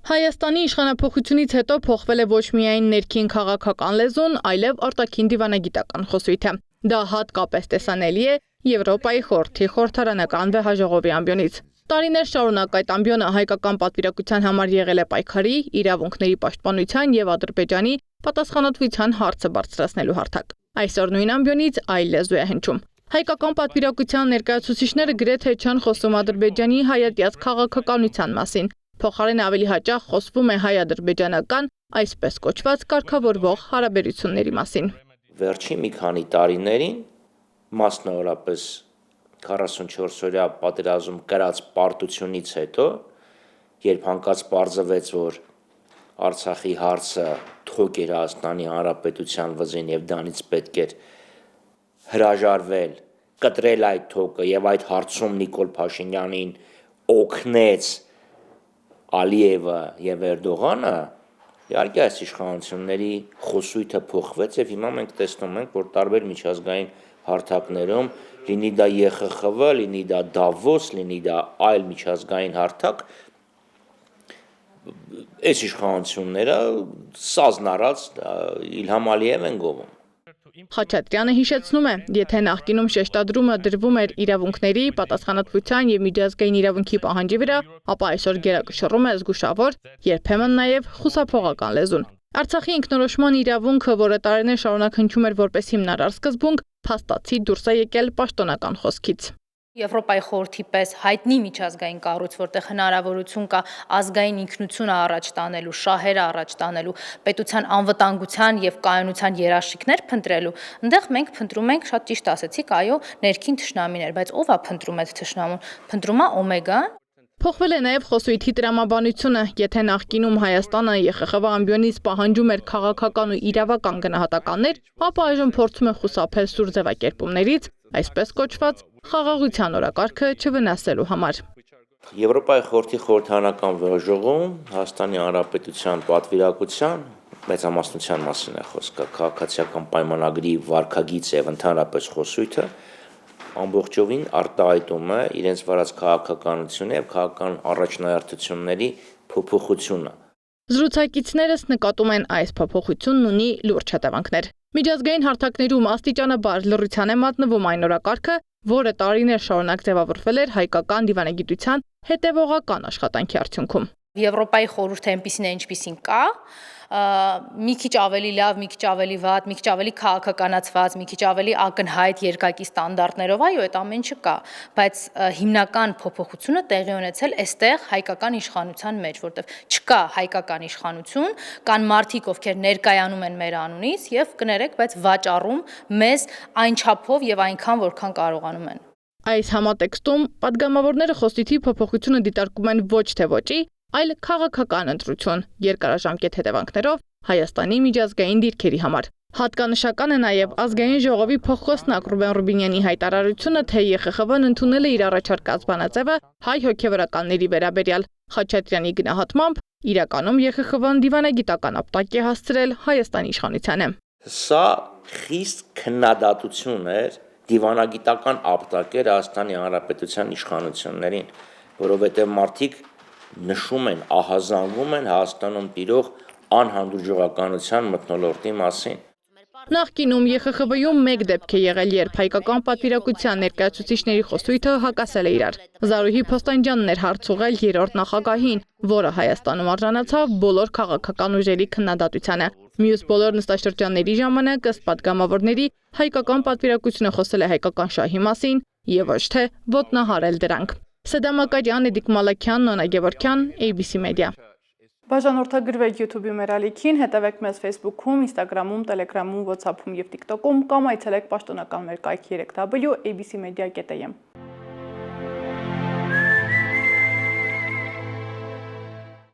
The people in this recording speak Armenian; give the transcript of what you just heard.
Հայաստանի իշխանափոխությունից հետո փոխվել է ոչ միայն ներքին քաղաքական լեզուն, այլև արտաքին դիվանագիտական խոսույթը։ Դա հատկապես տեսանելի է Եվրոպայի խորհրդի խորհրդարանական վեհաժողովի ամբիոնից։ Տարիներ շարունակ այդ ամբիոնը հայկական պատվիրակության համար եղել է պայքարի, իրավունքների պաշտպանության եւ Ադրբեջանի պատասխանատվության հարցը բարձրացնելու հարթակ։ Այսօր նույն ամբիոնից այլ լեզու է հնչում։ Հայկական պատվիրակության ներկայացուցիչները գրեթե չեն խոսում Ադրբեջանի հայատյաց քաղաքականության մասին։ Փոխարեն ավելի հաճախ խոսվում է հայ-ադրբեջանական, այսպես կոչված կարգավորվող հարաբերությունների մասին։ Վերջին մի քանի տարիներին, մասնավորապես 44-օրյա պատերազմ կրած պարտությունից հետո, երբ հանկարծ պարզվեց, որ Արցախի հարցը թոք էր Հայաստանի Հանրապետության վզին եւ դրանից պետք էր հրաժարվել, կտրել այդ թոկը եւ այդ հարցում Նիկոլ Փաշինյանին օգնեց Ալիևը եւ Էրդողանը, իհարկե այս իշխանությունների խոսույթը փոխվեց եւ հիմա մենք տեսնում ենք, որ տարբեր միջազգային հարթակներում, լինի դա ԵԽԽՎ, լինի դա Դավոս, լինի դա այլ միջազգային հարթակ, այս իշխանությունները սազն առած Իլհամ Ալիև են գովում։ Խաչատրյանը հիշեցնում է, եթե նախկինում շեշտադրումը դրվում էր իրավունքների, պատասխանատվության եւ միջազգային իրավունքի պահանջի վրա, ապա այսօր գերակշռում է զգուշավոր, երբեմն նաեւ խուսափողական լեզուն։ Արցախի ինքնորոշման իրավունքը, որը տարիներ շարունակ հնչում էր որպես հիմնարար սկզբունք, փաստացի դուրս է եկել պաշտոնական խոսքից։ Եվրոպայի խորհրդի պես հայտնի միջազգային կառույց, որտեղ հնարավորություն կա ազգային ինքնությունը առաջ տանելու, շահերը առաջ տանելու, պետության անվտանգության եւ կայունության երաշխիքներ փնտրելու, այնտեղ մենք փնտրում ենք, շատ ճիշտ ասեցիք, այո, ներքին թշնամիներ, բայց ով է փնտրում այդ թշնամուն։ Փնտրում է Օմեգան։ Փոխվել է նաև խոսույթի տրամաբանությունը, եթե նախկինում Հայաստանը ԵԽԽՎ ամբիոնից պահանջում էր քաղաքական ու իրավական գնահատականներ, ապա այժմ փորձում է խուսափել սուր ձևակերպումներից, այսպես կոչված խաղաղության օրակարգը չվնասելու համար։ Եվրոպայի խորհրդի խորհրդարանական վեհաժողովում Հայաստանի Հանրապետության պատվիրակության մեծամասնության մասին է խոսքը, քաղաքացիական պայմանագրի վարքագիծ եւ ընդհանրապես խոսույթը ամբողջովին արտահայտում է իրենց վարած քաղաքականությունը եւ քաղաքական առաջնահերթությունների փոփոխությունը։ Զրուցակիցներս նկատում են այս փոփոխությունն ունի լուրջ հետևանքներ։ Միջազգային հարթակներում աստիճանաբար լռության է մատնվում այն օրակարգը, որը տարիներ շարունակ ձևավորվել էր հայկական դիվանագիտության հետևողական աշխատանքի արդյունքում։ Եվրոպայի խորհուրդը այնպիսին է, ինչպիսին կա, մի քիչ ավելի լավ, մի քիչ ավելի վատ, մի քիչ ավելի քաղաքականացված, մի քիչ ավելի ակնհայտ երկակի ստանդարտներով, այո, այդ ամեն ինչը կա, բայց հիմնական փոփոխությունը տեղի ունեցել այստեղ հայկական իշխանության մեջ, որտեղ չկա հայկական իշխանություն, կան մարդիկ, ովքեր ներկայանում են մեր անունից եւ կներեք, բայց վաճառում մեզ այն չափով եւ այնքան, որքան կարողանում են։ Այս համատեքստում падգամավորները խոսույթի փոփոխությունը դիտարկում են ոչ թե ոճի, այլ քաղաքական ընտրություն, երկարաժամկետ հետևանքներով Հայաստանի միջազգային դիրքերի համար։ Հատկանշական է նաև ազգային ժողովի փոխխոսնակ Ռուբեն Ռուբինյանի հայտարարությունը, թե ԵԽԽՎ-ն ընդունել է իր առաջարկած բանաձևը հայ հոգևորականների վերաբերյալ։ Խաչատրյանի գնահատմամբ, իրականում ԵԽԽՎ-ն դիվանագիտական ապտակ է հասցրել Հայաստանի իշխանությանը։ Սա խիստ քննադատություն էր, դիվանագիտական ապտակ էր Հայաստանի Հանրապետության իշխանություններին, որովհետև մարդիկ նշում են, ահազանգում են Հայաստանում տիրող անհանդուրժողականության մթնոլորտի մասին։ Նախկինում ԵԽԽՎ-ում մեկ դեպք է եղել, երբ հայկական պատվիրակության ներկայացուցիչների խոսույթը հակասել է իրար։ Զարուհի Փոստանջյանն էր հարց ուղղել երրորդ նախագահին, որը Հայաստանում արժանացավ բոլոր քաղաքական ուժերի քննադատությանը։ Մյուս բոլոր նստաշրջանների ժամանակ ըստ падգամավորների հայկական պատվիրակությունը խոսել է հայկական շահի մասին եւ ոչ թե ոտնահարել դրանք։ Սեդամ Ակարյան, Էդիկ Մալաքյան, Նոնա Գևորգյան, ABC Media։ Բաժանորդագրվեք YouTube-ի մեր ալիքին, հետևեք մեզ Facebook-ում, Instagram-ում, Telegram-ում, WhatsApp-ում եւ TikTok-ում կամ այցելեք պաշտոնական մեր կայքի 3w abcmedia.am։